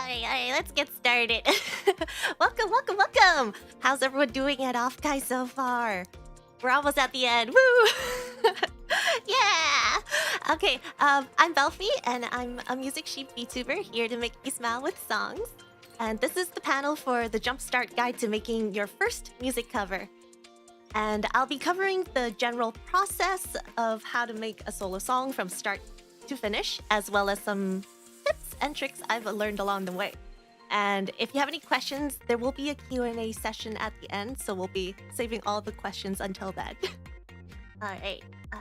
Alright, let's get started. Welcome, welcome, welcome! How's everyone doing at OffKai so far? We're almost at the end. Woo! Yeah! Okay, I'm Belphie, and I'm a music sheep VTuber here to make you smile with songs. And this is the panel for the Jumpstart Guide to Making Your First Music Cover. And I'll be covering the general process of how to make a solo song from start to finish, as well as some tips and tricks I've learned along the way. And if you have any questions, there will be a Q&A session at the end, so we'll be saving all the questions until then. All right. All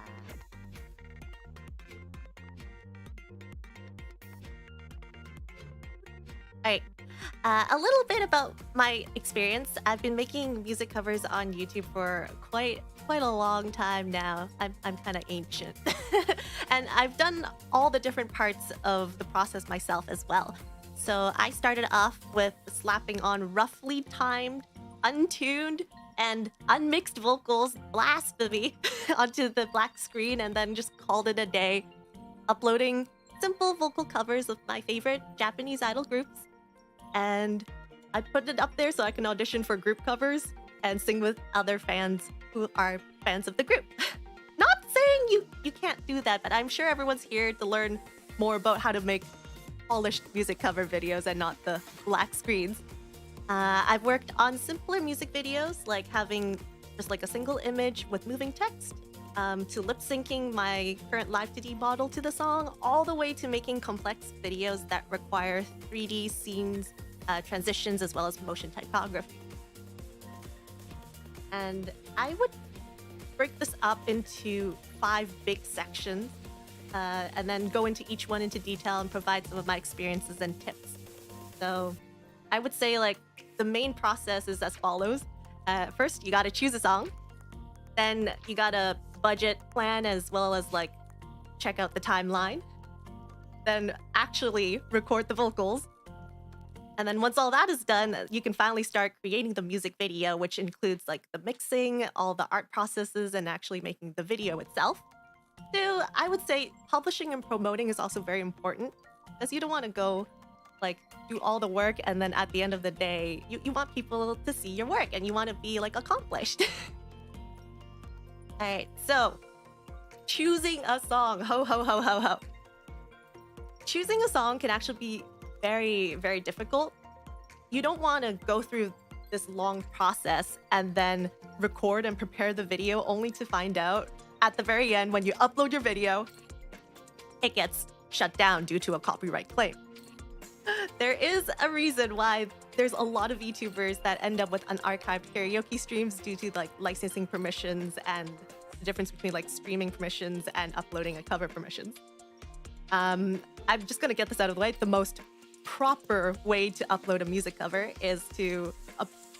right. A little bit about my experience. I've been making music covers on YouTube for quite a long time now. I'm kind of ancient. And I've done all the different parts of the process myself as well. So I started off with slapping on roughly timed, untuned, and unmixed vocals blasphemy onto the black screen, and then just called it a day, uploading simple vocal covers of my favorite Japanese idol groups. And I put it up there so I can audition for group covers and sing with other fans who are fans of the group. Not saying you can't do that, but I'm sure everyone's here to learn more about how to make polished music cover videos and not the black screens. I've worked on simpler music videos, like having just like a single image with moving text, to lip syncing my current Live2D model to the song, all the way to making complex videos that require 3D scenes, transitions, as well as motion typography. And I would break this up into 5 big sections, and then go into each one into detail and provide some of my experiences and tips. So I would say like the main process is as follows. First, you gotta choose a song. Then you gotta budget plan as well as like check out the timeline. Then actually record the vocals. And then once all that is done, you can finally start creating the music video, which includes like the mixing, all the art processes, and actually making the video itself. So I would say publishing and promoting is also very important, because you don't want to go like do all the work and then at the end of the day, you want people to see your work and you want to be like accomplished. All right, so choosing a song. Ho, ho, ho, ho, ho. Choosing a song can actually be very, very difficult. You don't want to go through this long process and then record and prepare the video only to find out at the very end when you upload your video, it gets shut down due to a copyright claim. There is a reason why there's a lot of VTubers that end up with unarchived karaoke streams due to like licensing permissions and the difference between like streaming permissions and uploading a cover permissions. I'm just gonna get this out of the way. The most proper way to upload a music cover is to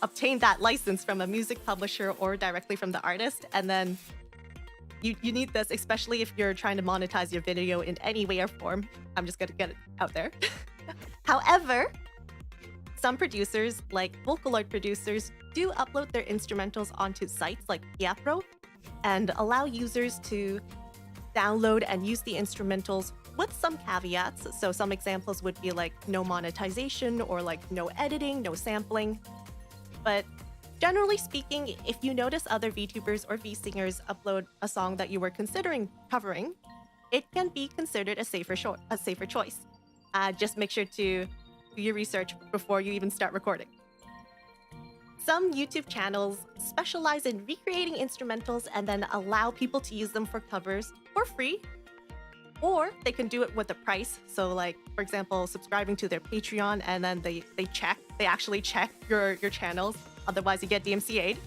obtain that license from a music publisher or directly from the artist, and then you need this, especially if you're trying to monetize your video in any way or form. I'm just gonna get it out there. However, some producers, like Vocaloid producers, do upload their instrumentals onto sites like Pro and allow users to download and use the instrumentals with some caveats. So some examples would be like no monetization or like no editing, no sampling. But generally speaking, if you notice other VTubers or V-singers upload a song that you were considering covering, it can be considered a safer choice. Just make sure to do your research before you even start recording. Some YouTube channels specialize in recreating instrumentals and then allow people to use them for covers for free, or they can do it with a price. So like, for example, subscribing to their Patreon, and then they actually check your channels. Otherwise, you get DMCA'd.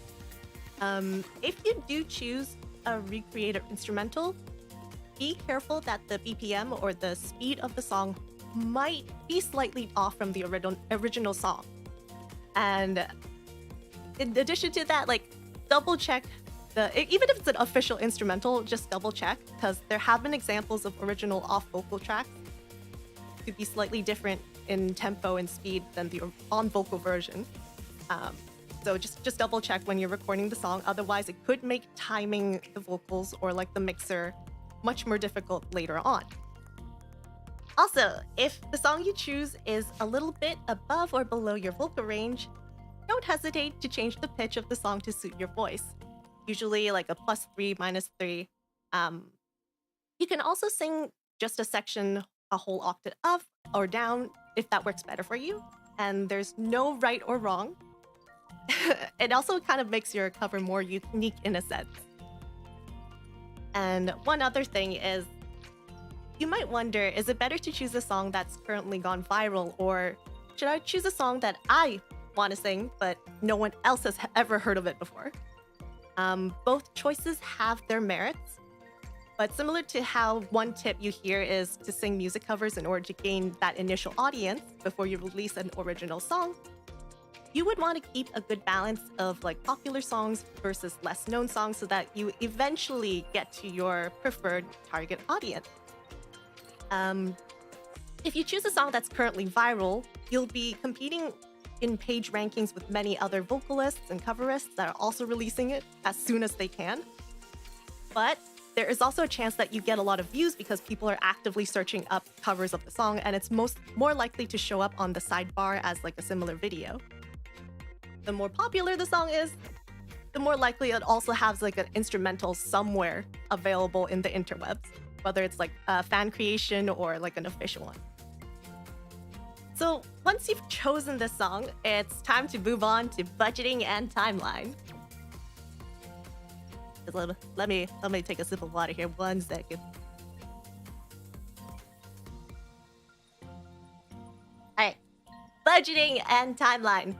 If you do choose a recreated instrumental, be careful that the BPM or the speed of the song might be slightly off from the original song. And in addition to that, like double check even if it's an official instrumental, just double check, because there have been examples of original off vocal tracks to be slightly different in tempo and speed than the on vocal version. So just double check when you're recording the song. Otherwise, it could make timing the vocals or like the mixer much more difficult later on. Also, if the song you choose is a little bit above or below your vocal range, don't hesitate to change the pitch of the song to suit your voice. Usually like a +3, -3. You can also sing just a section a whole octave up or down if that works better for you. And there's no right or wrong. It also kind of makes your cover more unique in a sense. And one other thing is, you might wonder, is it better to choose a song that's currently gone viral, or should I choose a song that I want to sing but no one else has ever heard of it before? Both choices have their merits, but similar to how one tip you hear is to sing music covers in order to gain that initial audience before you release an original song, you would want to keep a good balance of like popular songs versus less known songs so that you eventually get to your preferred target audience. If you choose a song that's currently viral, you'll be competing in page rankings with many other vocalists and coverists that are also releasing it as soon as they can. But there is also a chance that you get a lot of views because people are actively searching up covers of the song, and it's more likely to show up on the sidebar as like a similar video. The more popular the song is, the more likely it also has like an instrumental somewhere available in the interwebs, whether it's like a fan creation or like an official one. So once you've chosen this song, it's time to move on to budgeting and timeline. Let me take a sip of water here, 1 second. Alright, budgeting and timeline.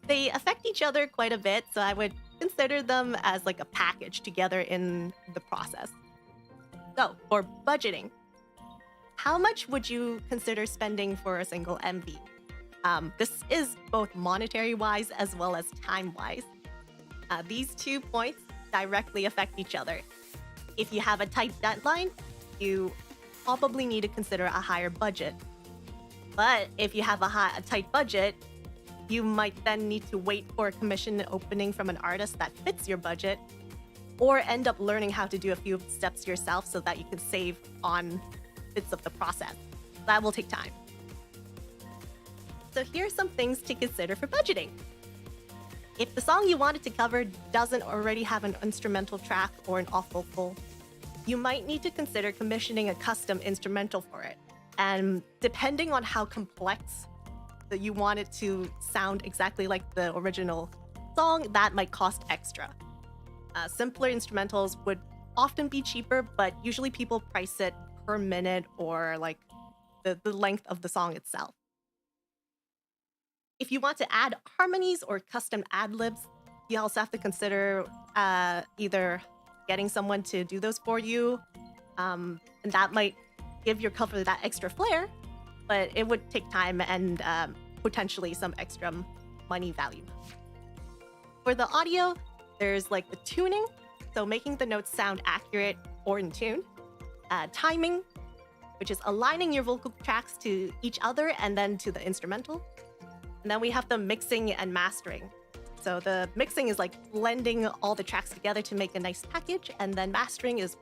They affect each other quite a bit, so I would consider them as like a package together in the process. So, for budgeting, how much would you consider spending for a single MV? This is both monetary-wise as well as time-wise. These 2 points directly affect each other. If you have a tight deadline, you probably need to consider a higher budget. But if you have a tight budget, you might then need to wait for a commission opening from an artist that fits your budget, or end up learning how to do a few steps yourself so that you can save on bits of the process. That will take time. So here are some things to consider for budgeting. If the song you wanted to cover doesn't already have an instrumental track or an off vocal, you might need to consider commissioning a custom instrumental for it. And depending on how complex that you want it to sound exactly like the original song, that might cost extra. Simpler instrumentals would often be cheaper, but usually people price it per minute or like the length of the song itself. If you want to add harmonies or custom ad-libs, you also have to consider either getting someone to do those for you, and that might give your cover that extra flair, but it would take time and potentially some extra money value. For the audio, there's like the tuning, so making the notes sound accurate or in tune. Timing, which is aligning your vocal tracks to each other and then to the instrumental. And then we have the mixing and mastering. So the mixing is like blending all the tracks together to make a nice package, and then mastering is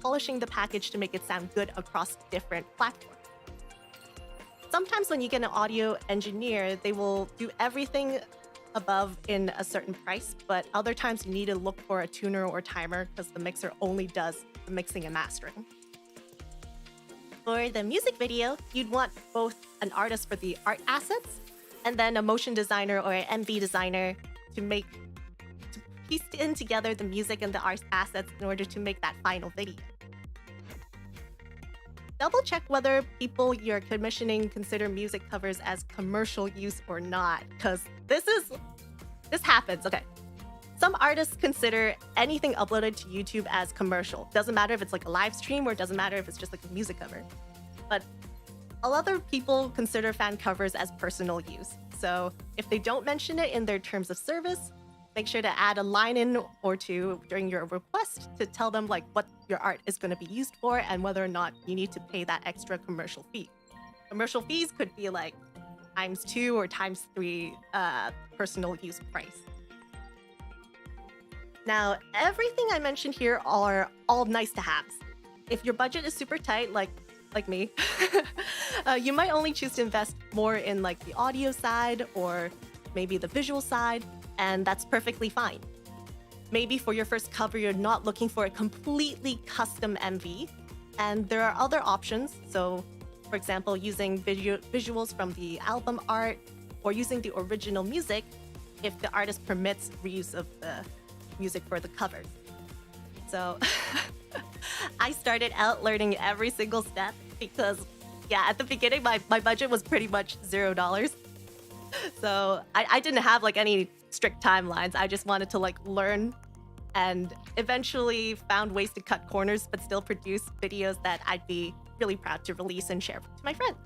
polishing the package to make it sound good across different platforms. Sometimes when you get an audio engineer, they will do everything above in a certain price, but other times you need to look for a tuner or timer because the mixer only does the mixing and mastering. For the music video, you'd want both an artist for the art assets and then a motion designer or an MV designer to piece in together the music and the art assets in order to make that final video. Double check whether people you're commissioning consider music covers as commercial use or not, because this happens. Okay, some artists consider anything uploaded to YouTube as commercial. Doesn't matter if it's like a live stream or it doesn't matter if it's just like a music cover. But a lot of people consider fan covers as personal use. So if they don't mention it in their terms of service, make sure to add a line in or two during your request to tell them like what your art is going to be used for and whether or not you need to pay that extra commercial fee. Commercial fees could be like ×2 or ×3 personal use price. Now, everything I mentioned here are all nice to haves. If your budget is super tight, like like me, you might only choose to invest more in like the audio side or maybe the visual side, and that's perfectly fine. Maybe for your first cover, you're not looking for a completely custom MV, and there are other options. So, for example, using visuals from the album art or using the original music if the artist permits reuse of the music for the covers. So I started out learning every single step because, yeah, at the beginning, my budget was pretty much $0. So I didn't have like any strict timelines. I just wanted to like learn, and eventually found ways to cut corners but still produce videos that I'd be really proud to release and share to my friends.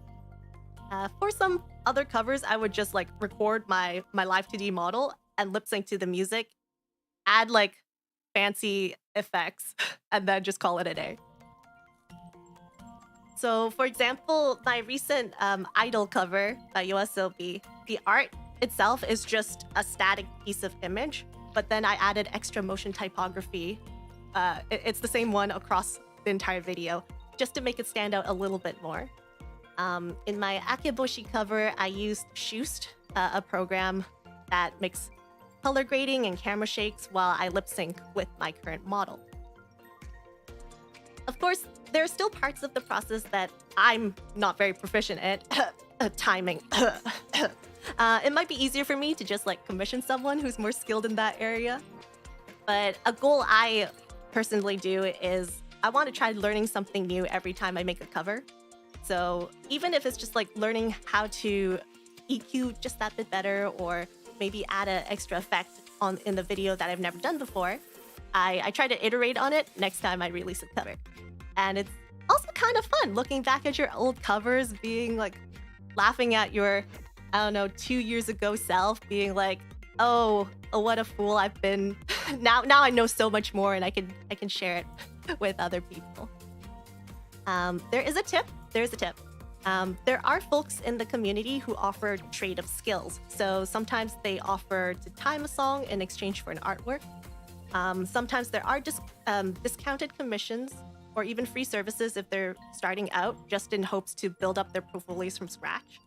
For some other covers, I would just like record my live 2D model and lip sync to the music, add like fancy effects, and then just call it a day. So for example, my recent Idol cover by YOASOBI, the art itself is just a static piece of image, but then I added extra motion typography. It's the same one across the entire video, just to make it stand out a little bit more. In my Akeboshi cover, I used Shoost, a program that makes color grading and camera shakes while I lip sync with my current model. Of course, there are still parts of the process that I'm not very proficient at. Timing. It might be easier for me to just like commission someone who's more skilled in that area. But a goal I personally do is I want to try learning something new every time I make a cover. So even if it's just like learning how to EQ just that bit better, or maybe add an extra effect in the video that I've never done before, I try to iterate on it next time I release a cover. And it's also kind of fun looking back at your old covers, being like laughing at your, I don't know, 2 years ago self, being like, oh, what a fool I've been. Now I know so much more, and I can share it with other people. There's a tip. There are folks in the community who offer trade of skills. So sometimes they offer to time a song in exchange for an artwork. Sometimes there are discounted commissions or even free services if they're starting out, just in hopes to build up their portfolios from scratch.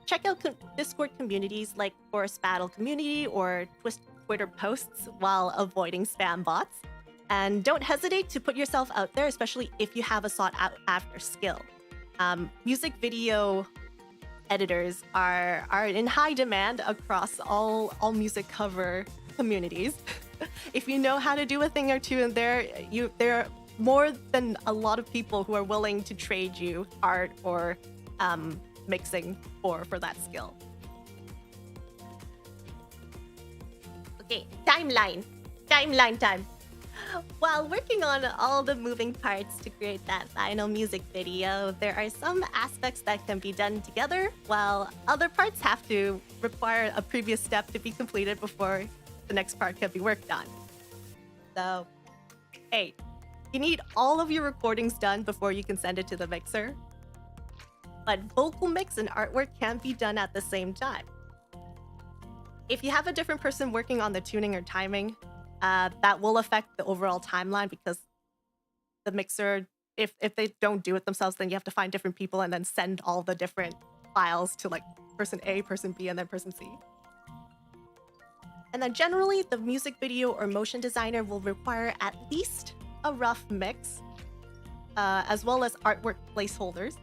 Check out Discord communities like Forest Battle Community or Twitter posts while avoiding spam bots. And don't hesitate to put yourself out there, especially if you have a sought-after skill. Music video editors are in high demand across all music cover communities. If you know how to do a thing or two in there, there are more than a lot of people who are willing to trade you art or mixing for that skill. Okay, timeline time. While working on all the moving parts to create that final music video, there are some aspects that can be done together, while other parts have to require a previous step to be completed before the next part can be worked on. So, hey, you need all of your recordings done before you can send it to the mixer. But vocal mix and artwork can be done at the same time. If you have a different person working on the tuning or timing, that will affect the overall timeline, because the mixer, if they don't do it themselves, then you have to find different people and then send all the different files to like person A, person B, and then person C. And then generally, the music video or motion designer will require at least a rough mix, as well as artwork placeholders,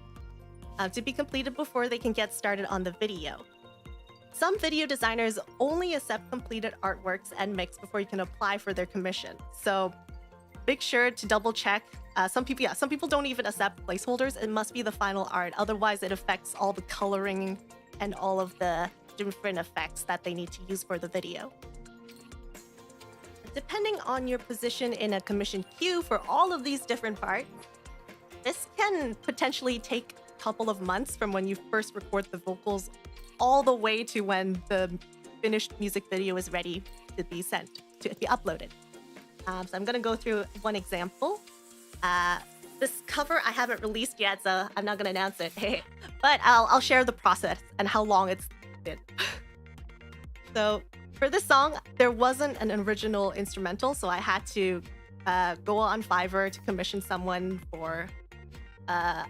to be completed before they can get started on the video. Some video designers only accept completed artworks and mix before you can apply for their commission. So make sure to double check. Some people don't even accept placeholders. It must be the final art. Otherwise, it affects all the coloring and all of the different effects that they need to use for the video. Depending on your position in a commission queue for all of these different parts, this can potentially take a couple of months from when you first record the vocals all the way to when the finished music video is ready to be sent, to be uploaded. So I'm gonna go through one example. This cover I haven't released yet, so I'm not gonna announce it. But I'll share the process and how long it's been. So for this song, there wasn't an original instrumental, so I had to go on Fiverr to commission someone for a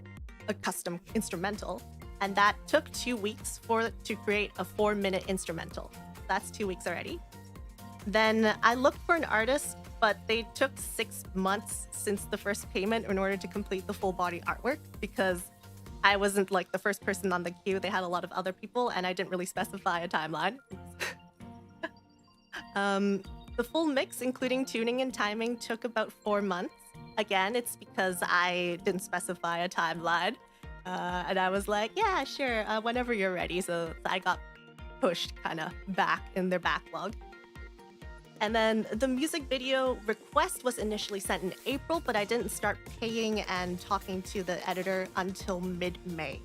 custom instrumental, and that took 2 weeks to create a 4-minute instrumental. That's 2 weeks already. Then I looked for an artist, but they took 6 months since the first payment in order to complete the full body artwork, because I wasn't like the first person on the queue. They had a lot of other people, and I didn't really specify a timeline. The full mix, including tuning and timing, took about 4 months. Again, it's because I didn't specify a timeline. And I was like, yeah, sure, whenever you're ready. So I got pushed kind of back in their backlog. And then the music video request was initially sent in April, but I didn't start paying and talking to the editor until mid-May.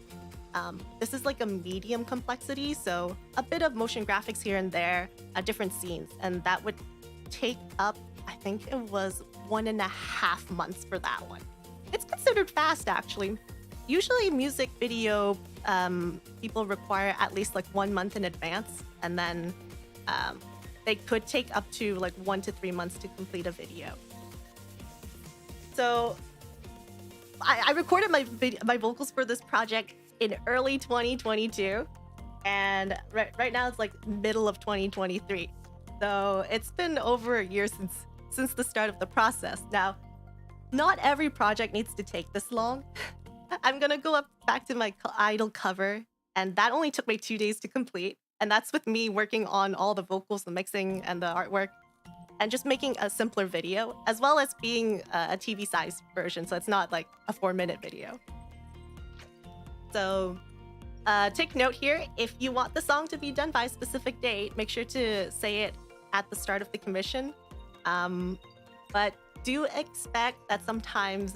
This is like a medium complexity, so a bit of motion graphics here and there, different scenes, and that would take up, I think it was 1.5 months for that one. It's considered fast, actually. Usually music video, people require at least like 1 month in advance, and then they could take up to like 1 to 3 months to complete a video. So I recorded my vocals for this project in early 2022, and right now it's like middle of 2023. So it's been over a year since the start of the process. Now, not every project needs to take this long. I'm gonna go back to my idol cover, and that only took me 2 days to complete. And that's with me working on all the vocals, the mixing, and the artwork, and just making a simpler video, as well as being a TV-sized version, so it's not like a 4-minute video. So take note here, if you want the song to be done by a specific date, make sure to say it at the start of the commission. But do expect that sometimes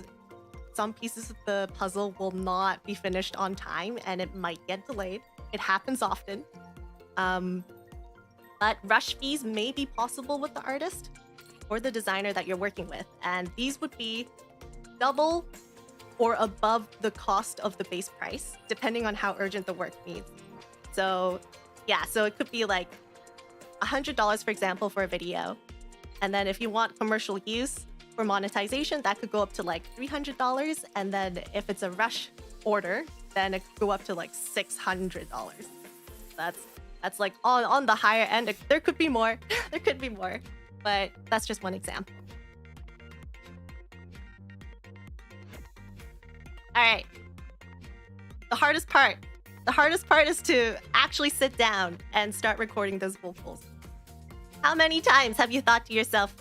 some pieces of the puzzle will not be finished on time, and it might get delayed. It happens often. But rush fees may be possible with the artist or the designer that you're working with, and these would be double or above the cost of the base price, depending on how urgent the work needs. So yeah, so it could be like $100, for example, for a video. And then if you want commercial use for monetization, that could go up to like $300. And then if it's a rush order, then it could go up to like $600. That's like on the higher end. There could be more. There could be more. But that's just one example. All right. The hardest part. The hardest part is to actually sit down and start recording those vocals. How many times have you thought to yourself,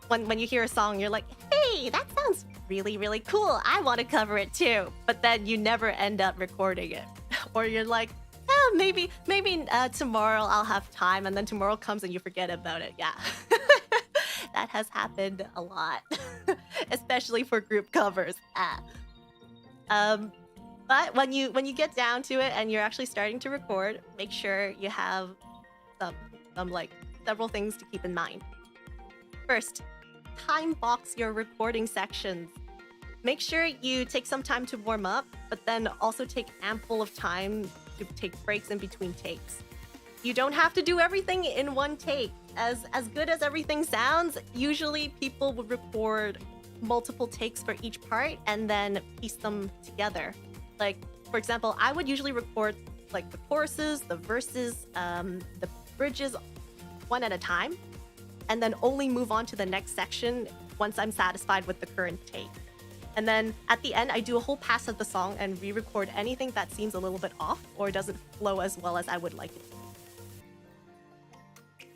when you hear a song, you're like, hey, that sounds really, really cool. I want to cover it too. But then you never end up recording it. Or you're like, oh, maybe tomorrow I'll have time. And then tomorrow comes and you forget about it. Yeah. That has happened a lot. Especially for group covers. But when you get down to it and you're actually starting to record, make sure you have some like several things to keep in mind. First, time box your recording sections. Make sure you take some time to warm up, but then also take ample of time to take breaks in between takes. You don't have to do everything in one take. As good as everything sounds, usually people would record multiple takes for each part and then piece them together. Like, for example, I would usually record like the choruses, the verses, the bridges one at a time, and then only move on to the next section once I'm satisfied with the current take. And then at the end, I do a whole pass of the song and re-record anything that seems a little bit off or doesn't flow as well as I would like it to.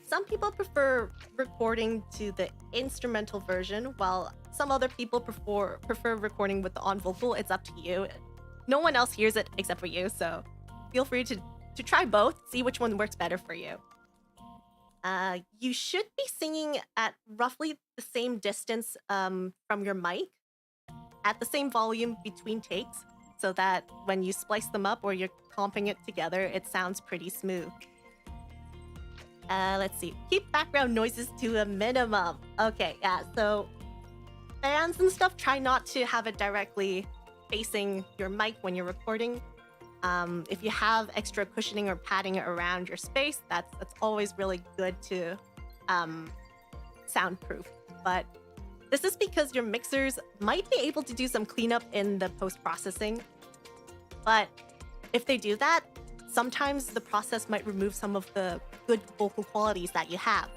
Some people prefer recording to the instrumental version, while some other people prefer recording with the on vocal. It's up to you. No one else hears it except for you, so feel free to try both, see which one works better for you. You should be singing at roughly the same distance from your mic, at the same volume between takes, so that when you splice them up or you're comping it together, it sounds pretty smooth. Let's see. Keep background noises to a minimum. Okay, yeah, so fans and stuff, try not to have it directly facing your mic when you're recording. If you have extra cushioning or padding around your space, that's always really good to soundproof. But This is because your mixers might be able to do some cleanup in the post-processing, but if they do that, sometimes the process might remove some of the good vocal qualities that you have.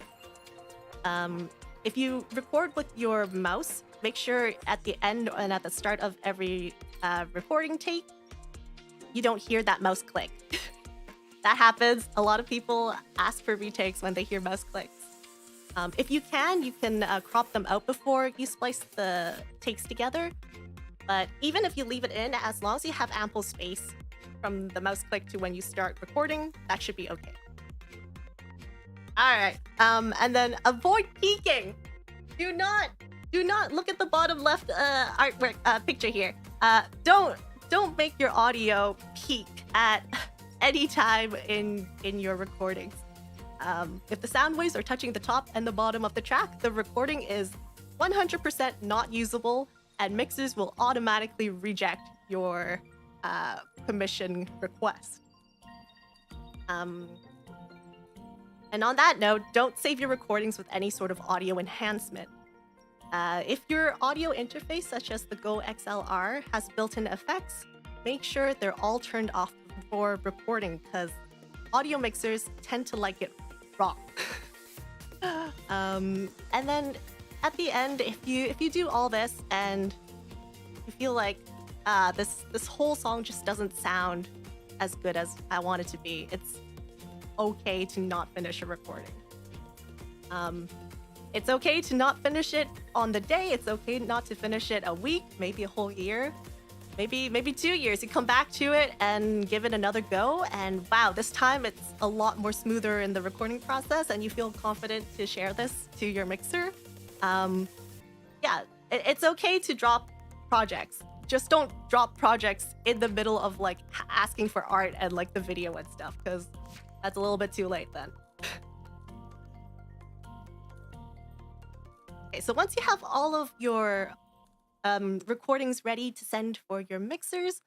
If you record with your mouse, make sure at the end and at the start of every recording take, you don't hear that mouse click. That happens. A lot of people ask for retakes when they hear mouse clicks. If you can crop them out before you splice the takes together. But even if you leave it in, as long as you have ample space from the mouse click to when you start recording, that should be okay. All right. And then avoid peeking. Do not look at the bottom left artwork picture here. Don't make your audio peak at any time in your recordings. If the sound waves are touching the top and the bottom of the track, the recording is 100% not usable, and mixers will automatically reject your permission request. And on that note, don't save your recordings with any sort of audio enhancement. If your audio interface, such as the Go XLR, has built-in effects, make sure they're all turned off before recording, because audio mixers tend to like it raw. And then at the end, if you do all this and you feel like this whole song just doesn't sound as good as I want it to be, it's okay to not finish a recording. It's okay to not finish it on the day. It's okay not to finish it a week, maybe a whole year, maybe 2 years. You come back to it and give it another go, and wow, this time it's a lot more smoother in the recording process, and you feel confident to share this to your mixer. Yeah, it's okay to drop projects. Just don't drop projects in the middle of like asking for art and like the video and stuff, because that's a little bit too late then. Okay, so once you have all of your recordings ready to send for your mixers,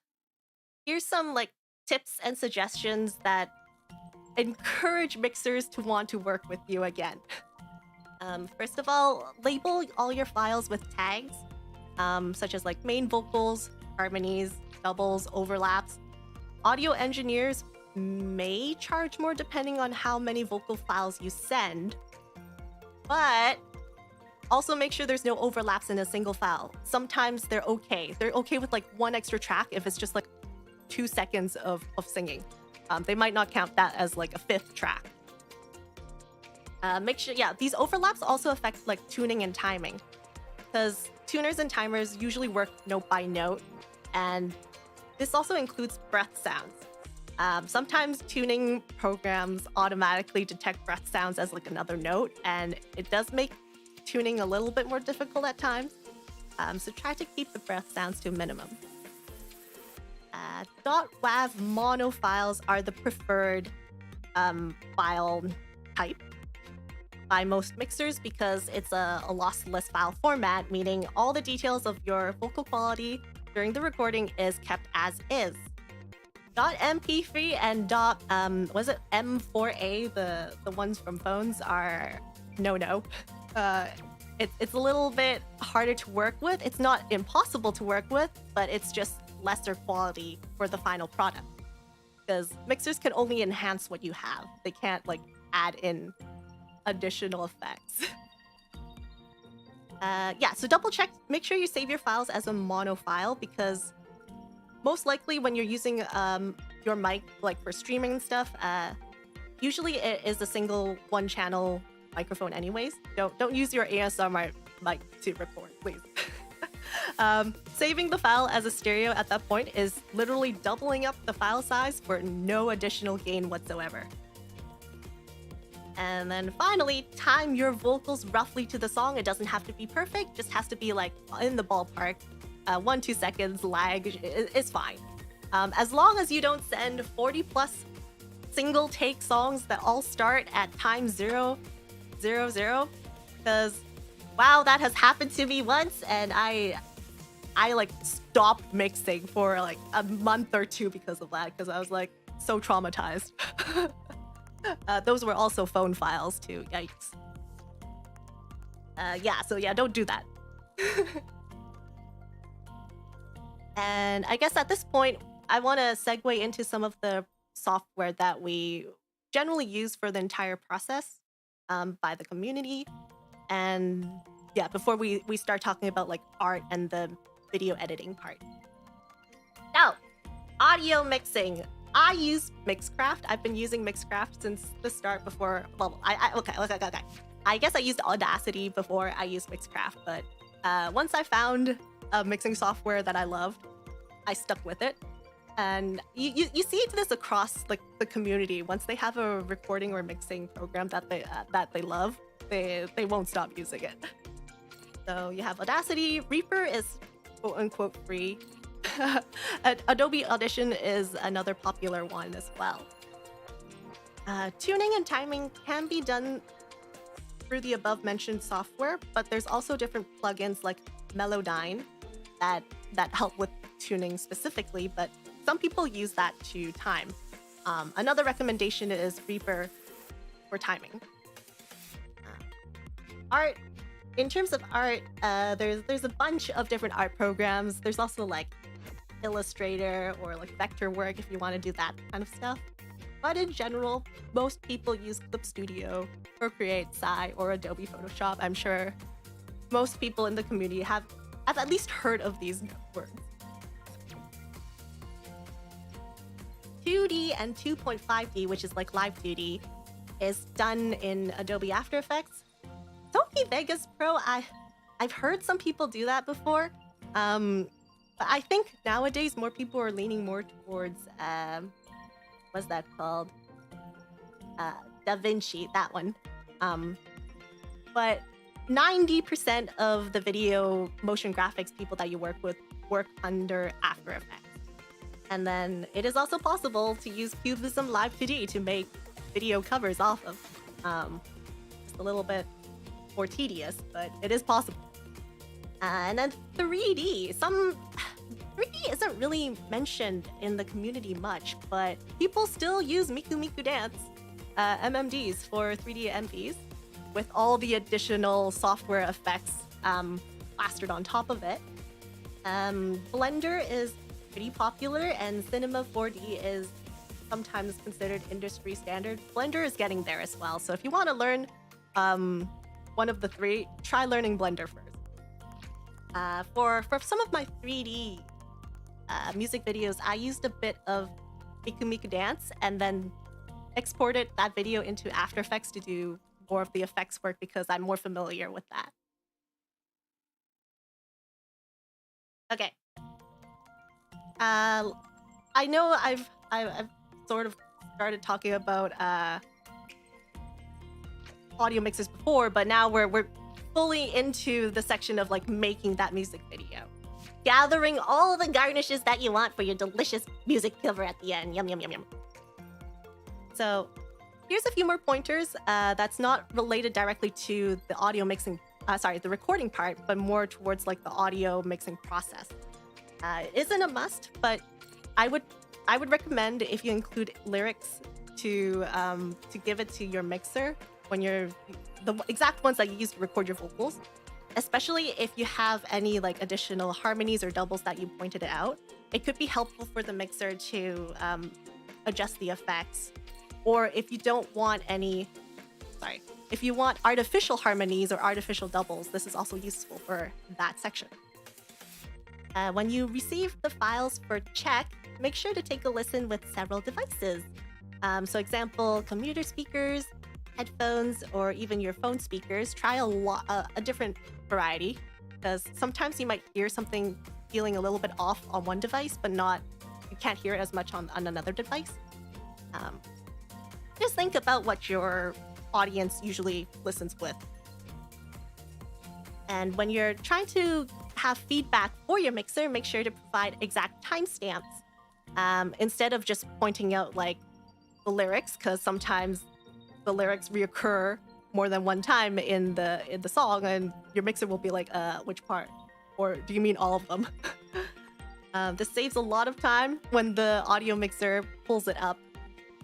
here's some like tips and suggestions that encourage mixers to want to work with you again. First of all, label all your files with tags, such as like main vocals, harmonies, doubles, overlaps. Audio engineers may charge more depending on how many vocal files you send, but also make sure there's no overlaps in a single file. Sometimes they're okay. They're okay with like one extra track if it's just like 2 seconds of singing. They might not count that as like a 5th track. Make sure, yeah, these overlaps also affect like tuning and timing, because tuners and timers usually work note by note, and this also includes breath sounds. Sometimes tuning programs automatically detect breath sounds as like another note, and it does make tuning a little bit more difficult at times. So try to keep the breath sounds to a minimum. .wav mono files are the preferred file type by most mixers because it's a lossless file format, meaning all the details of your vocal quality during the recording is kept as is. .mp3 and was it M4A, the ones from phones, are no. It's a little bit harder to work with. It's not impossible to work with, but it's just lesser quality for the final product, because mixers can only enhance what you have. They can't like add in additional effects. Yeah, so double check, make sure you save your files as a mono file, because most likely when you're using your mic like for streaming and stuff, usually it is a single one channel microphone anyways. Don't use your ASMR mic to record, please. Saving the file as a stereo at that point is literally doubling up the file size for no additional gain whatsoever. And then finally, time your vocals roughly to the song. It doesn't have to be perfect, just has to be like in the ballpark. 1-2 seconds lag is fine. As long as you don't send 40 plus single take songs that all start at time 0, 0, 0, because wow, that has happened to me once, and I like stopped mixing for like a month or 2 because of that, because I was like so traumatized. Those were also phone files too, yikes. Yeah, so yeah, don't do that. And I guess at this point, I want to segue into some of the software that we generally use for the entire process by the community. And yeah, before we start talking about like art and the video editing part. Now, audio mixing. I use Mixcraft. I've been using Mixcraft since the start before. Well, okay. I guess I used Audacity before I used Mixcraft, but once I found a mixing software that I loved, I stuck with it. And you see this across like the community. Once they have a recording or mixing program that they love, they won't stop using it. So you have Audacity. Reaper is quote unquote free. Adobe Audition is another popular one as well. Tuning and timing can be done through the above mentioned software, but there's also different plugins like Melodyne that help with tuning specifically, but some people use that to time. Another recommendation is Reaper for timing. Art. In terms of art, there's a bunch of different art programs. There's also like Illustrator or like Vectorwork if you want to do that kind of stuff. But in general, most people use Clip Studio, Procreate, Sci, or Adobe Photoshop. I'm sure most people in the community have at least heard of these words. 2D and 2.5D, which is like Live 2D, is done in Adobe After Effects. Adobe Vegas Pro, I've heard some people do that before. But I think nowadays more people are leaning more towards what's that called? DaVinci, that one. But 90% of the video motion graphics people that you work with work under After Effects. And then it is also possible to use Cubism Live 2D to make video covers off of. Just a little bit more tedious, but it is possible. And then 3D. 3D isn't really mentioned in the community much, but people still use Miku Miku Dance MMDs for 3D MVs with all the additional software effects plastered on top of it. Blender is pretty popular, and Cinema 4D is sometimes considered industry standard. Blender is getting there as well, so if you want to learn one of the three, try learning Blender first. For some of my 3D music videos, I used a bit of Miku Miku Dance and then exported that video into After Effects to do more of the effects work because I'm more familiar with that. Okay. I know I've sort of started talking about audio mixes before, but now we're fully into the section of like making that music video. Gathering all the garnishes that you want for your delicious music cover at the end. Yum, yum, yum, yum. So here's a few more pointers that's not related directly to the audio mixing, the recording part, but more towards like the audio mixing process. It isn't a must, but I would recommend if you include lyrics to give it to your mixer when you're the exact ones that you use to record your vocals, especially if you have any like additional harmonies or doubles that you pointed out. It could be helpful for the mixer to adjust the effects, or if you don't want if you want artificial harmonies or artificial doubles, this is also useful for that section. When you receive the files for check, make sure to take a listen with several devices. So example, computer speakers, headphones, or even your phone speakers. Try a different variety, because sometimes you might hear something feeling a little bit off on one device, but you can't hear it as much on another device. Just think about what your audience usually listens with. And when you're trying to have feedback for your mixer, make sure to provide exact timestamps instead of just pointing out like the lyrics, because sometimes the lyrics reoccur more than one time in the song, and your mixer will be like, which part? Or do you mean all of them? This saves a lot of time when the audio mixer pulls it up,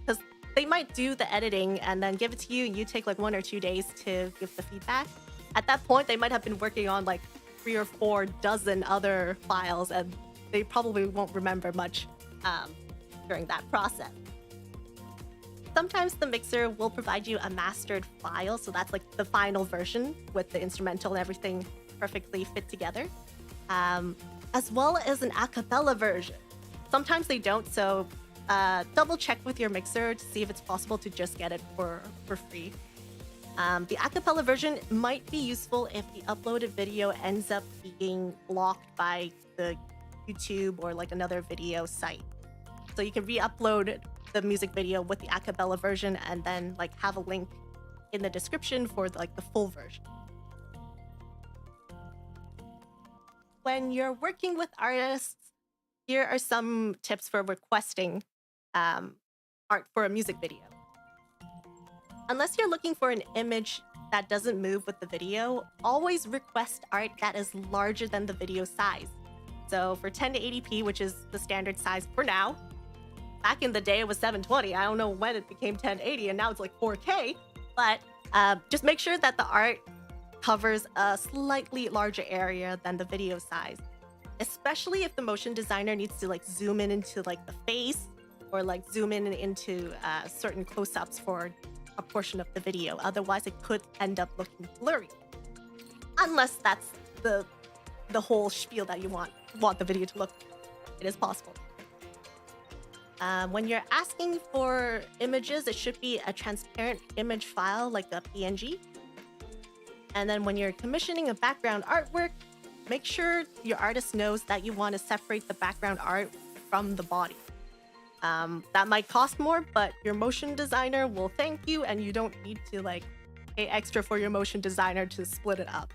because they might do the editing and then give it to you, and you take like 1 or 2 days to give the feedback. At that point, they might have been working on like 3 or 4 dozen other files, and they probably won't remember much during that process. Sometimes the mixer will provide you a mastered file, so that's like the final version with the instrumental and everything perfectly fit together, as well as an a cappella version. Sometimes they don't, so double check with your mixer to see if it's possible to just get it for free. The a cappella version might be useful if the uploaded video ends up being blocked by the YouTube or like another video site. So you can re-upload the music video with the a cappella version and then like have a link in the description for like the full version. When you're working with artists, here are some tips for requesting art for a music video. Unless you're looking for an image that doesn't move with the video, always request art that is larger than the video size. So for 1080p, which is the standard size for now, back in the day it was 720. I don't know when it became 1080 and now it's like 4K, but just make sure that the art covers a slightly larger area than the video size, especially if the motion designer needs to like zoom in into like the face or like zoom in into certain close-ups for a portion of the video. Otherwise, it could end up looking blurry, unless that's the whole spiel that you want the video to look. It is possible. When you're asking for images, it should be a transparent image file like a PNG. And then when you're commissioning a background artwork, make sure your artist knows that you want to separate the background art from the body. That might cost more, but your motion designer will thank you and you don't need to like pay extra for your motion designer to split it up.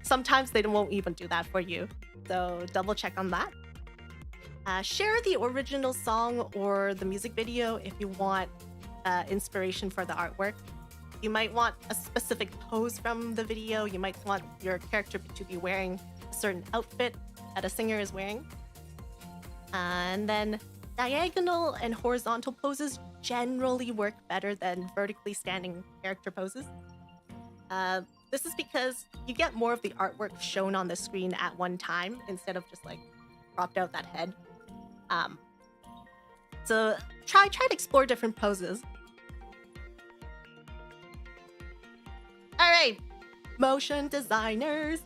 Sometimes they won't even do that for you, so double check on that. Share the original song or the music video if you want inspiration for the artwork. You might want a specific pose from the video. You might want your character to be wearing a certain outfit that a singer is wearing. And then diagonal and horizontal poses generally work better than vertically standing character poses. This is because you get more of the artwork shown on the screen at one time instead of just like cropped out that head. So try to explore different poses. All right, motion designers.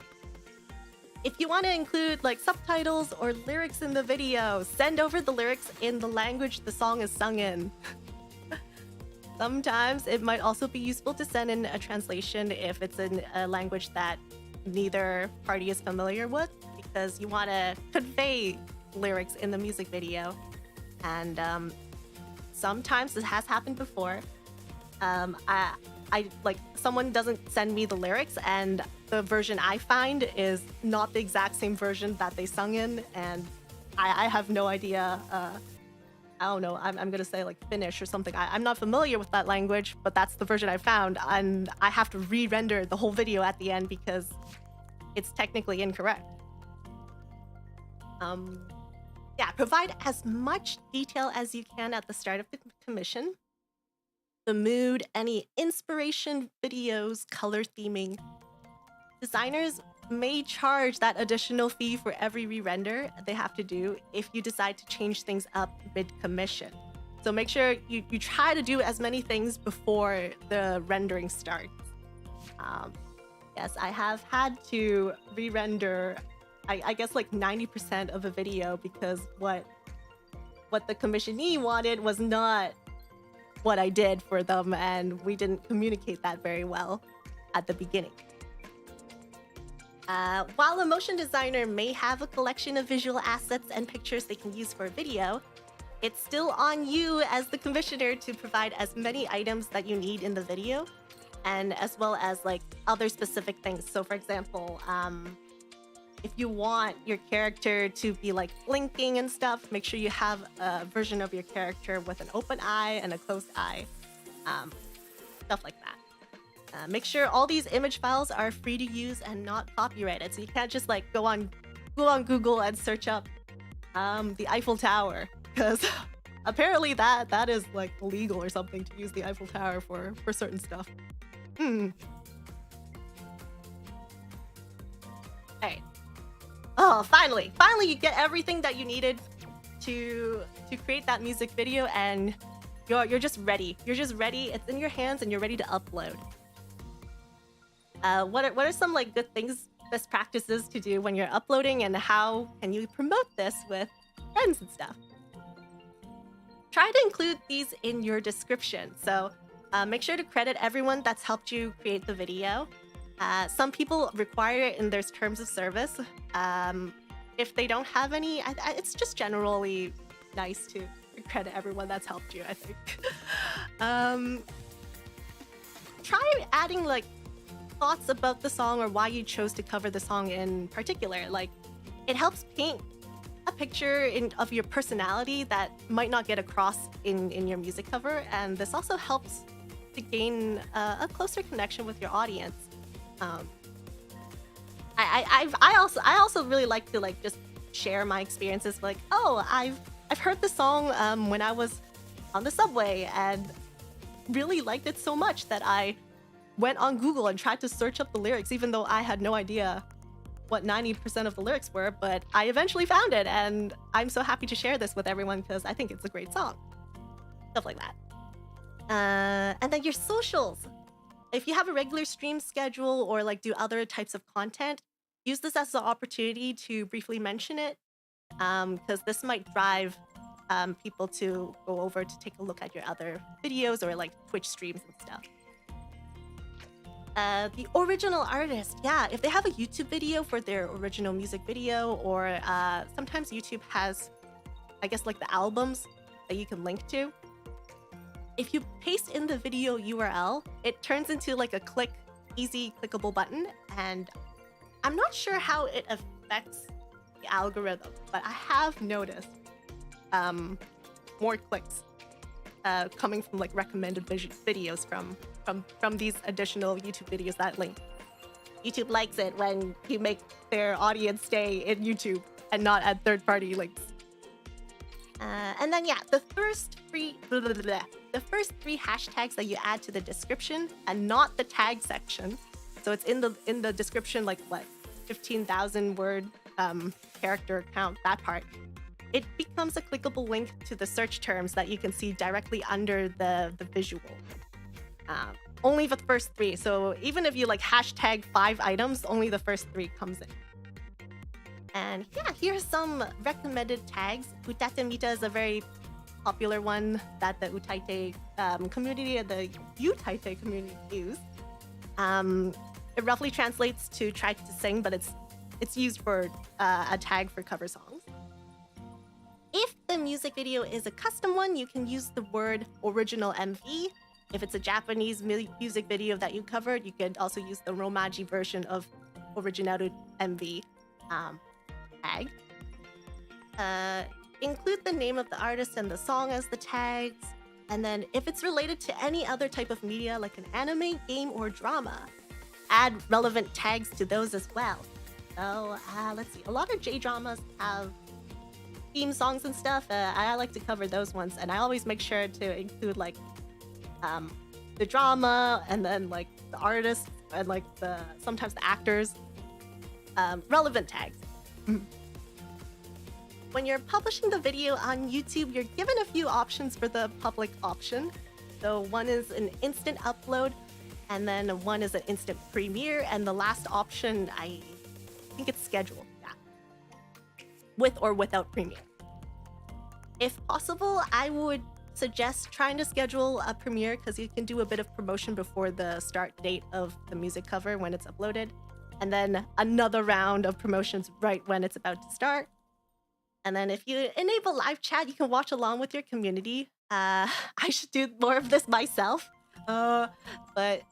If you want to include like subtitles or lyrics in the video, send over the lyrics in the language the song is sung in. Sometimes it might also be useful to send in a translation if it's in a language that neither party is familiar with, because you want to convey lyrics in the music video. And sometimes it has happened before. I like someone doesn't send me the lyrics and the version I find is not the exact same version that they sung in, and I have no idea. I don't know, I'm gonna say like Finnish or something. I'm not familiar with that language, but that's the version I found, and I have to re-render the whole video at the end because it's technically incorrect. Yeah, provide as much detail as you can at the start of the commission. The mood, any inspiration videos, color theming. Designers may charge that additional fee for every re-render they have to do if you decide to change things up mid-commission. So make sure you try to do as many things before the rendering starts. Yes, I have had to re-render, I guess like 90% of a video because what the commissionee wanted was not what I did for them, and we didn't communicate that very well at the beginning. While a motion designer may have a collection of visual assets and pictures they can use for a video, it's still on you as the commissioner to provide as many items that you need in the video, and as well as like other specific things. So for example, if you want your character to be like blinking and stuff, make sure you have a version of your character with an open eye and a closed eye, stuff like that. Make sure all these image files are free to use and not copyrighted. So you can't just like go on Google and search up the Eiffel Tower, because apparently that is like illegal or something to use the Eiffel Tower for certain stuff. All right. Oh, finally you get everything that you needed to create that music video, and you're just ready. You're just ready. It's in your hands, and you're ready to upload. What are some like good things, best practices to do when you're uploading, and how can you promote this with friends and stuff? Try to include these in your description. So make sure to credit everyone that's helped you create the video. Some people require it in their terms of service. If they don't have any, it's just generally nice to credit everyone that's helped you, I think. Try adding like thoughts about the song or why you chose to cover the song in particular. Like, it helps paint a picture of your personality that might not get across in your music cover, and this also helps to gain a closer connection with your audience. I also really like to like just share my experiences. Like, oh, I've heard the song when I was on the subway and really liked it so much that I went on Google and tried to search up the lyrics, even though I had no idea what 90% of the lyrics were, but I eventually found it, and I'm so happy to share this with everyone because I think it's a great song. Stuff like that. And then your socials. If you have a regular stream schedule or like do other types of content, use this as an opportunity to briefly mention it, because this might drive people to go over to take a look at your other videos or like Twitch streams and stuff. The original artist, yeah, if they have a YouTube video for their original music video, or sometimes YouTube has, I guess, like the albums that you can link to. If you paste in the video URL, it turns into like a easy clickable button, and I'm not sure how it affects the algorithm, but I have noticed more clicks coming from like recommended videos from these additional YouTube videos that link. YouTube likes it when you make their audience stay in YouTube and not at third-party links. And then yeah, the first three hashtags that you add to the description and not the tag section. So it's in the description, like what, 15,000 word character count, that part. It becomes a clickable link to the search terms that you can see directly under the visual. Only the first three. So even if you like hashtag 5 items, only the first 3 comes in. And yeah, here's some recommended tags. Utate Mita is a very popular one that the Utaite community and the Utaite community use. It roughly translates to try to sing, but it's used for a tag for cover songs. If the music video is a custom one, you can use the word original MV. If it's a Japanese music video that you covered, you could also use the Romaji version of Originaru MV tag. Include the name of the artist and the song as the tags. And then if it's related to any other type of media, like an anime, game, or drama, add relevant tags to those as well. So let's see. A lot of J-dramas have theme songs and stuff. I like to cover those ones, and I always make sure to include like the drama and then like the artist and like sometimes the actors, relevant tags. When you're publishing the video on YouTube, you're given a few options for the public option. So one is an instant upload, and then one is an instant premiere, and the last option, I think it's scheduled, yeah, with or without premiere. If possible, I would suggest trying to schedule a premiere because you can do a bit of promotion before the start date of the music cover when it's uploaded, and then another round of promotions right when it's about to start. And then if you enable live chat, you can watch along with your community. I should do more of this myself, but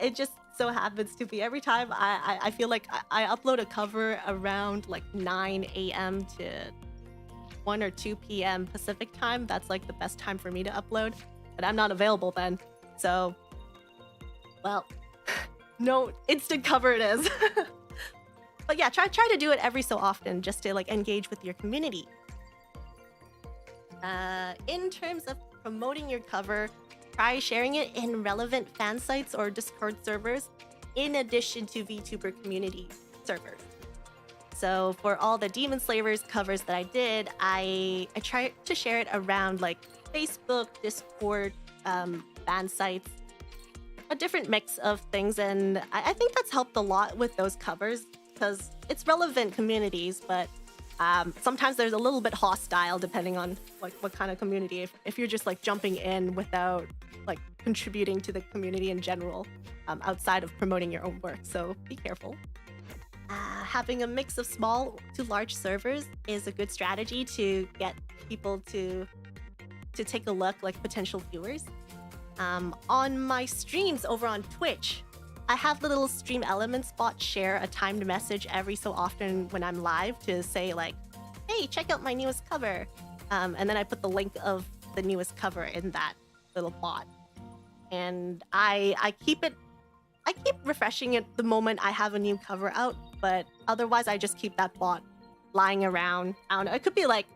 it just so happens to be every time I feel like I upload a cover around like 9 a.m. to 1 or 2 p.m. Pacific time. That's like the best time for me to upload, but I'm not available then. So, well, no instant cover it is. But yeah, try to do it every so often just to like engage with your community. In terms of promoting your cover, try sharing it in relevant fan sites or Discord servers in addition to Vtuber community servers. So for all the Demon Slayers covers that I did, I tried to share it around like Facebook, Discord, fan sites, a different mix of things, and I think that's helped a lot with those covers because it's relevant communities, but sometimes there's a little bit hostile depending on like what kind of community. If you're just like jumping in without like contributing to the community in general, outside of promoting your own work, so be careful. Having a mix of small to large servers is a good strategy to get people to take a look, like potential viewers. On my streams over on Twitch, I have the little stream elements bot share a timed message every so often when I'm live to say like, hey, check out my newest cover. And then I put the link of the newest cover in that little bot. And I keep refreshing it the moment I have a new cover out, but otherwise I just keep that bot lying around. I don't know, it could be like,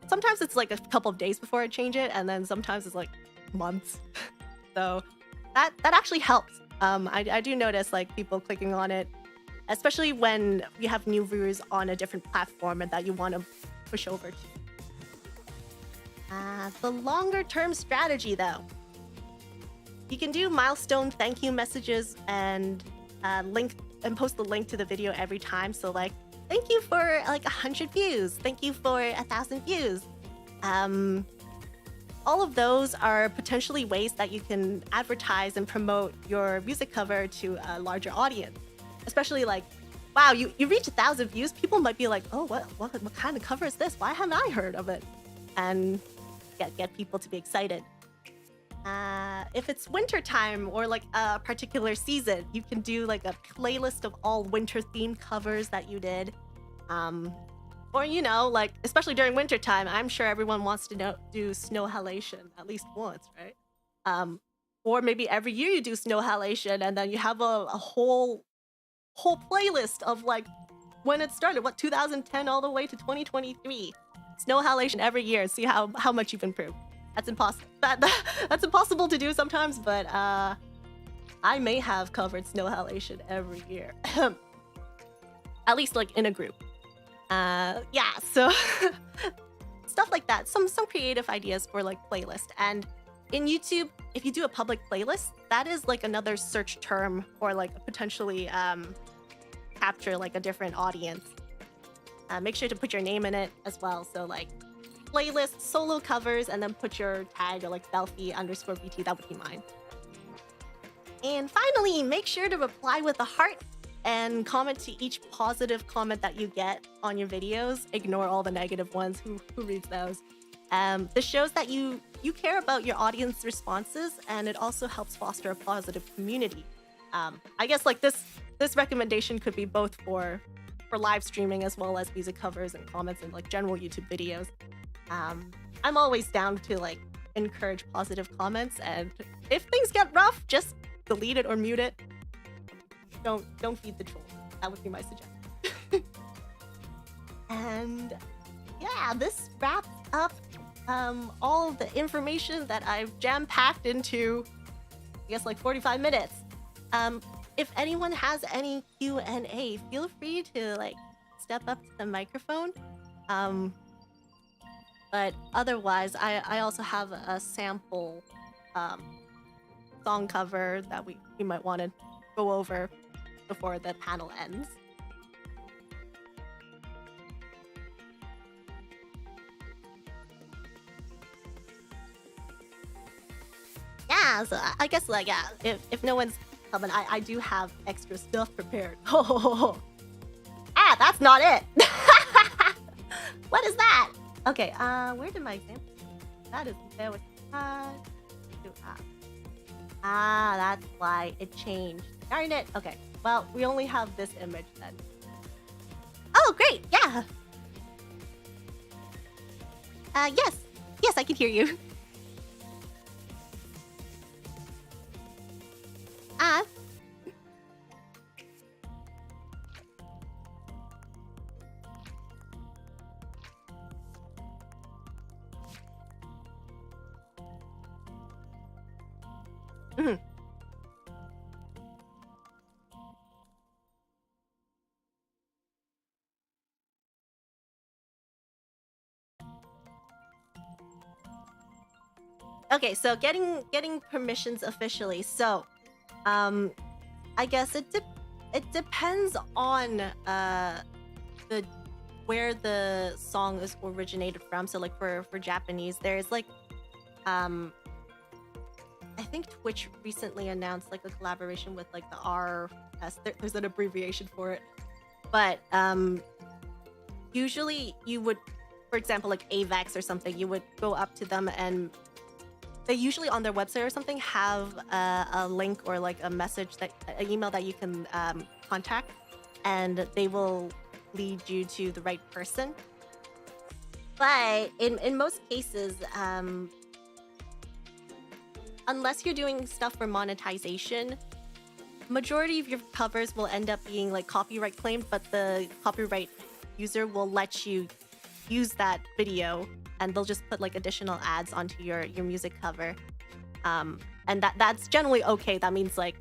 sometimes it's like a couple of days before I change it, and then sometimes it's like months. So that actually helps. I do notice like people clicking on it, especially when you have new viewers on a different platform and that you want to push over to. The longer term strategy though. You can do milestone thank you messages and post the link to the video every time. So like, thank you for like 100 views. Thank you for 1,000 views. All of those are potentially ways that you can advertise and promote your music cover to a larger audience. Especially like, wow, you reach 1,000 views. People might be like, oh, what kind of cover is this? Why haven't I heard of it? And get people to be excited. If it's winter time or like a particular season, you can do like a playlist of all winter themed covers that you did. Or, you know, like, especially during winter time, I'm sure everyone wants to do snow halation at least once, right? Or maybe every year you do snow halation and then you have a whole playlist of like when it started, 2010 all the way to 2023. Snow halation every year, see how much you've improved. That's impossible. That's impossible to do sometimes, but I may have covered snow halation every year. At least like in a group. Yeah, so stuff like that. Some creative ideas for like playlist. And in YouTube, if you do a public playlist, that is like another search term or like potentially capture like a different audience. Make sure to put your name in it as well. So like playlist, solo covers, and then put your tag or like Belphie_VT, that would be mine. And finally, make sure to reply with a heart and comment to each positive comment that you get on your videos. Ignore all the negative ones. Who reads those? This shows that you care about your audience responses, and it also helps foster a positive community. I guess like this recommendation could be both for live streaming as well as music covers and comments and like general YouTube videos. I'm always down to like encourage positive comments, and if things get rough, just delete it or mute it. Don't feed the trolls. That would be my suggestion. And yeah, this wraps up all of the information that I've jam-packed into, I guess, like 45 minutes. If anyone has any Q&A, feel free to like step up to the microphone. But otherwise, I also have a sample song cover that we might want to go over before the panel ends. Yeah, so I guess like, yeah, if no one's coming, I do have extra stuff prepared. Ah, that's not it. What is that? Okay, where did my example? That is there with that's why it changed. Darn it. Okay, well, we only have this image then. Oh, great, yeah. Yes, I can hear you. Mhm. Okay, so getting permissions officially. So, I guess it depends on the where the song is originated from. So like for Japanese, there's like I think Twitch recently announced like a collaboration with like the RS. There's an abbreviation for it, but usually you would, for example, like AVEX or something, you would go up to them and they usually on their website or something have a link or like a message that an email that you can contact, and they will lead you to the right person. But in most cases, unless you're doing stuff for monetization, majority of your covers will end up being like copyright claimed, but the copyright user will let you use that video and they'll just put like additional ads onto your music cover. And that's generally okay. That means like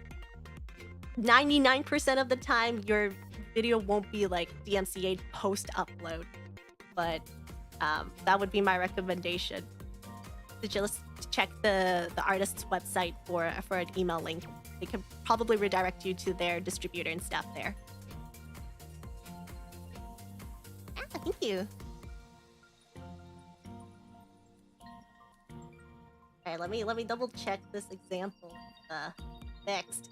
99% of the time your video won't be like DMCA post upload, but that would be my recommendation. To just check the artist's website for an email link. They can probably redirect you to their distributor and stuff there. Thank you. All right, let me double check this example next.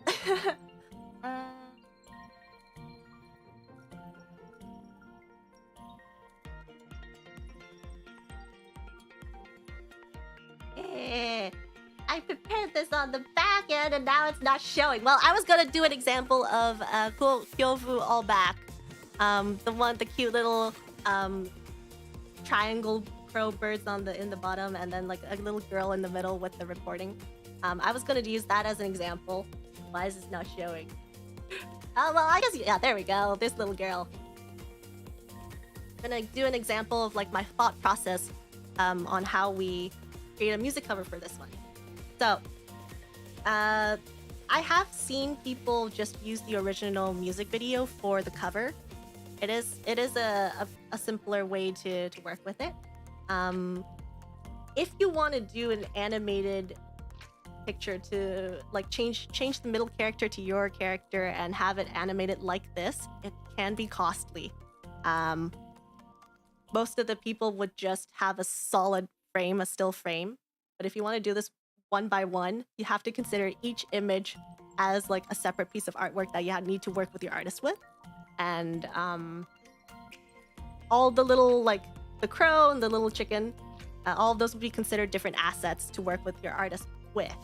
I prepared this on the back end and now it's not showing. Well, I was gonna do an example of Kyoufuu All Back. The cute little triangle crow birds in the bottom and then like a little girl in the middle with the recording. I was gonna use that as an example. Why is this not showing? Oh, well, I guess, yeah, there we go. This little girl. I'm gonna do an example of like my thought process on how we create a music cover for this one. So, I have seen people just use the original music video for the cover. It is a simpler way to work with it. If you want to do an animated picture to like change the middle character to your character and have it animated like this, it can be costly. Most of the people would just have a solid frame, a still frame. But if you want to do this one by one, you have to consider each image as like a separate piece of artwork that you need to work with your artist with. And all the little, like the crow and the little chicken, all of those would be considered different assets to work with your artist with.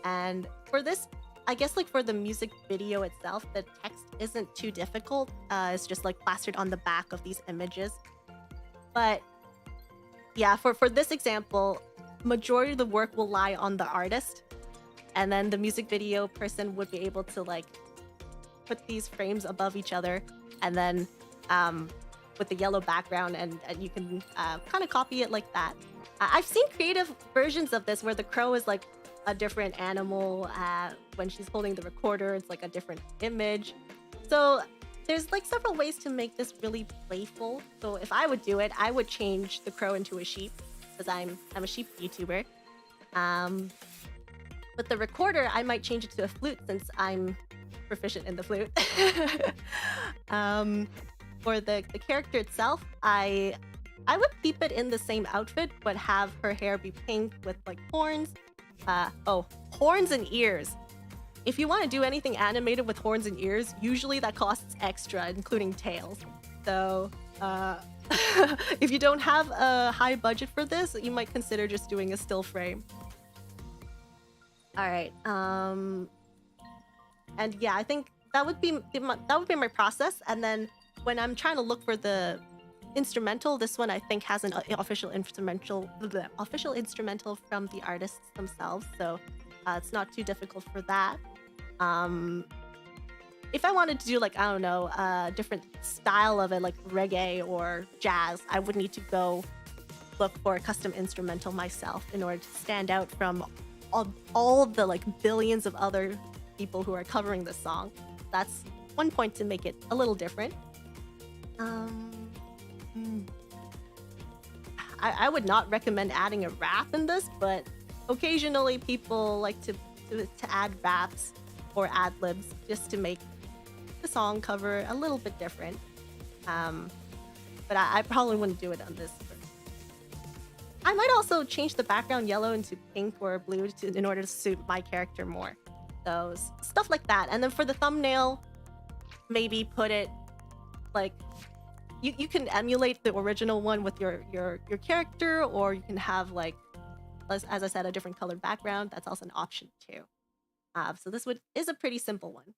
And for this, I guess like for the music video itself, the text isn't too difficult. It's just like plastered on the back of these images. But yeah, for this example, majority of the work will lie on the artist, and then the music video person would be able to like put these frames above each other, and then with the yellow background, and you can kind of copy it like that. I've seen creative versions of this where the crow is like a different animal. When she's holding the recorder, it's like a different image. So there's like several ways to make this really playful. So if I would do it, I would change the crow into a sheep, because I'm a sheep YouTuber. But the recorder, I might change it to a flute since I'm proficient in the flute. For the character itself, I would keep it in the same outfit, but have her hair be pink with like horns. Horns and ears. If you want to do anything animated with horns and ears, usually that costs extra, including tails. So if you don't have a high budget for this, you might consider just doing a still frame. All right. And yeah, I think that would be my process. And then when I'm trying to look for the instrumental, this one I think has an official instrumental from the artists themselves, so it's not too difficult for that. If I wanted to do like, I don't know, a different style of it, like reggae or jazz, I would need to go look for a custom instrumental myself in order to stand out from all of the like billions of other people who are covering this song. That's one point to make it a little different. I would not recommend adding a rap in this, but occasionally people like to add raps or ad libs just to make the song cover a little bit different. But I probably wouldn't do it on this version. I might also change the background yellow into pink or blue in order to suit my character more. So stuff like that. And then for the thumbnail, maybe put it like you can emulate the original one with your character, or you can have like, as I said, a different colored background. That's also an option too. So this is a pretty simple one.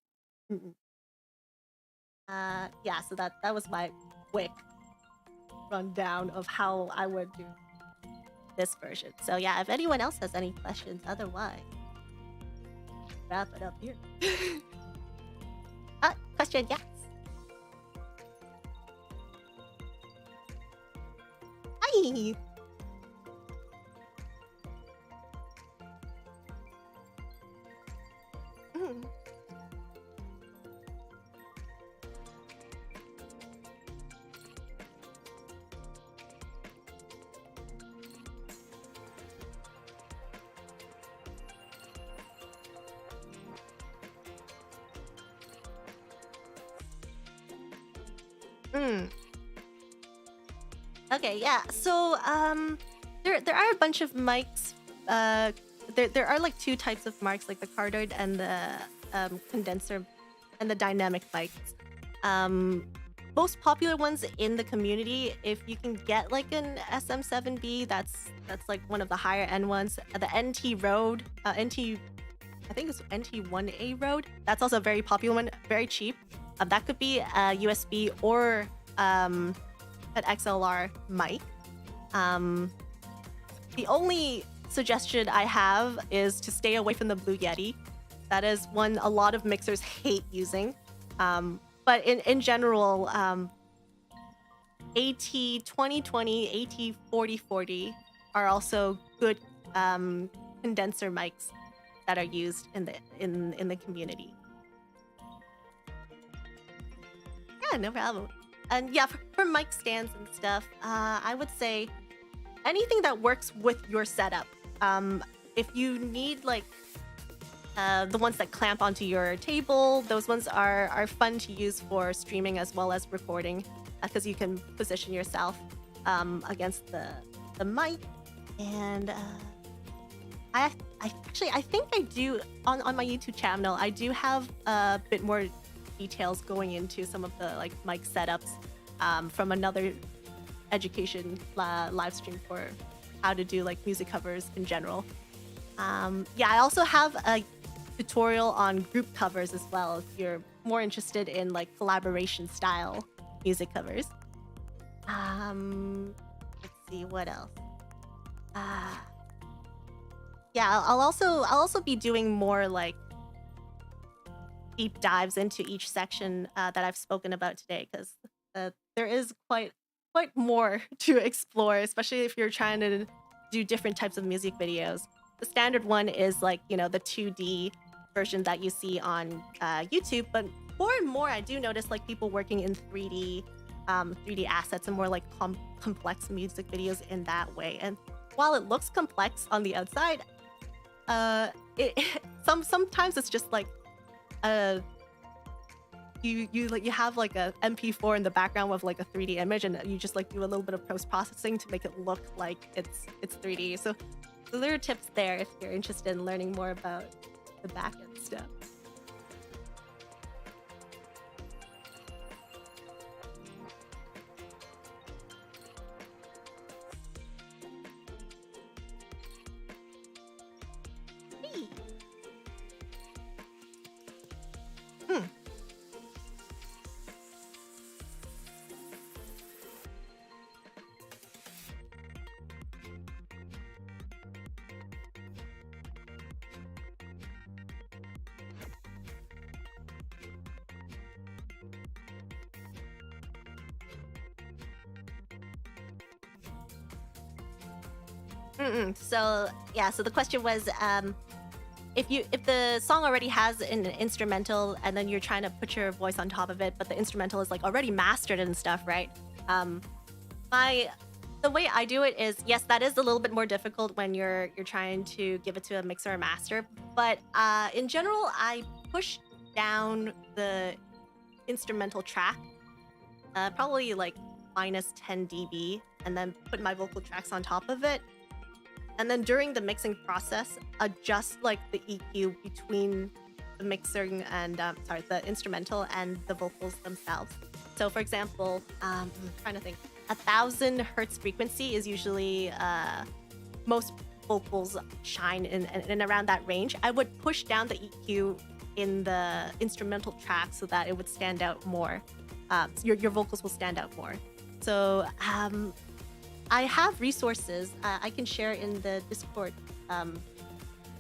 Yeah, so that was my quick rundown of how I would do this version. So yeah, if anyone else has any questions, otherwise, wrap it up here. Question, yes. Hi. Okay, yeah. So there are a bunch of mics. There are like two types of mics, like the cardioid and the condenser and the dynamic mics. Most popular ones in the community, if you can get like an SM7B, that's like one of the higher end ones. The NT Road, I think it's NT1A Road. That's also a very popular one, very cheap. That could be a USB or an XLR mic. The only suggestion I have is to stay away from the Blue Yeti. That is one a lot of mixers hate using. But in general, AT2020, AT4040 are also good condenser mics that are used in the community. Yeah, no problem. And yeah, for mic stands and stuff, I would say anything that works with your setup. If you need like the ones that clamp onto your table, those ones are fun to use for streaming as well as recording, because you can position yourself against the mic. And I think I do on my YouTube channel, I do have a bit more details going into some of the like mic setups from another education live stream for how to do like music covers in general. Yeah, I also have a tutorial on group covers as well if you're more interested in like collaboration style music covers. Let's see what else. Yeah, I'll also be doing more like deep dives into each section that I've spoken about today, because there is quite more to explore, especially if you're trying to do different types of music videos. The standard one is like, you know, the 2D version that you see on YouTube, but more and more I do notice like people working in 3D assets and more like complex music videos in that way. And while it looks complex on the outside, sometimes it's just like you have like a MP4 in the background with like a 3D image, and you just like do a little bit of post-processing to make it look like it's 3D. So there are tips there if you're interested in learning more about the back-end stuff. So yeah, so the question was, if the song already has an instrumental and then you're trying to put your voice on top of it, but the instrumental is like already mastered and stuff, right? My the way I do it is, yes, that is a little bit more difficult when you're trying to give it to a mixer or master. But in general, I push down the instrumental track, probably like minus 10 dB, and then put my vocal tracks on top of it. And then during the mixing process, adjust like the EQ between the mixing and the instrumental and the vocals themselves. So for example, I'm trying to think, 1,000 hertz frequency is usually most vocals shine in around that range. I would push down the EQ in the instrumental track so that it would stand out more. Your vocals will stand out more. So I have resources I can share in the Discord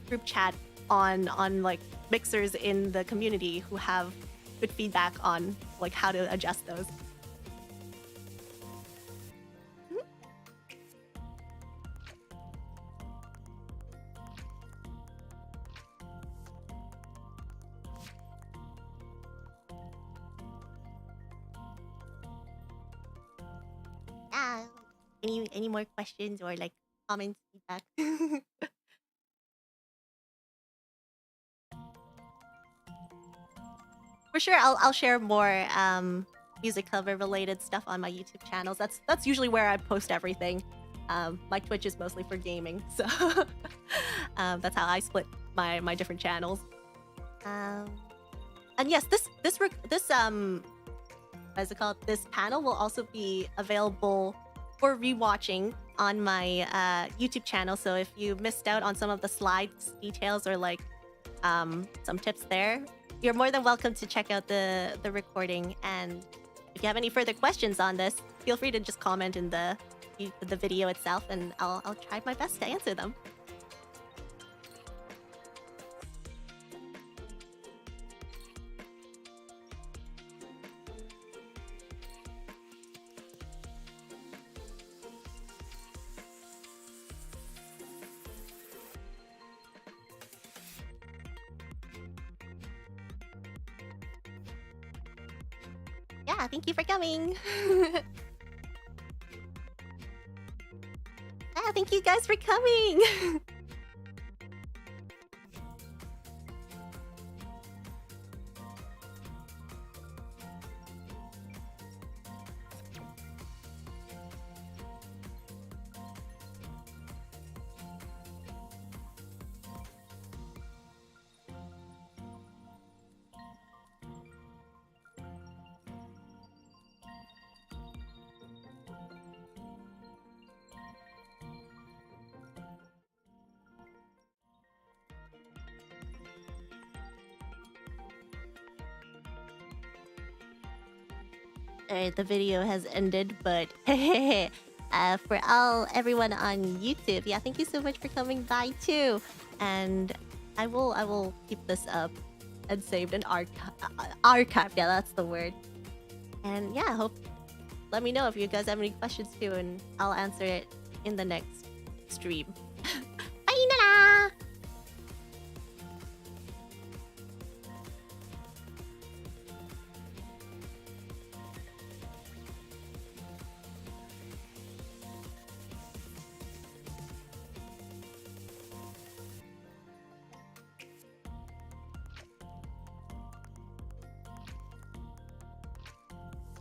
group chat on like mixers in the community who have good feedback on like how to adjust those. Any more questions or like comments, feedback? For sure, I'll share more music cover related stuff on my YouTube channels. That's usually where I post everything. My Twitch is mostly for gaming, so that's how I split my different channels. And yes, this what is it called? This panel will also be available for rewatching on my YouTube channel. So if you missed out on some of the slides details or like some tips there, you're more than welcome to check out the recording. And if you have any further questions on this, feel free to just comment in the video itself, and I'll try my best to answer them. Yeah, thank you for coming. Yeah, thank you guys for coming. Alright, the video has ended, but for everyone on YouTube, yeah, thank you so much for coming by too. And I will keep this up and saved and archived. Yeah, that's the word. And yeah, let me know if you guys have any questions too, and I'll answer it in the next stream.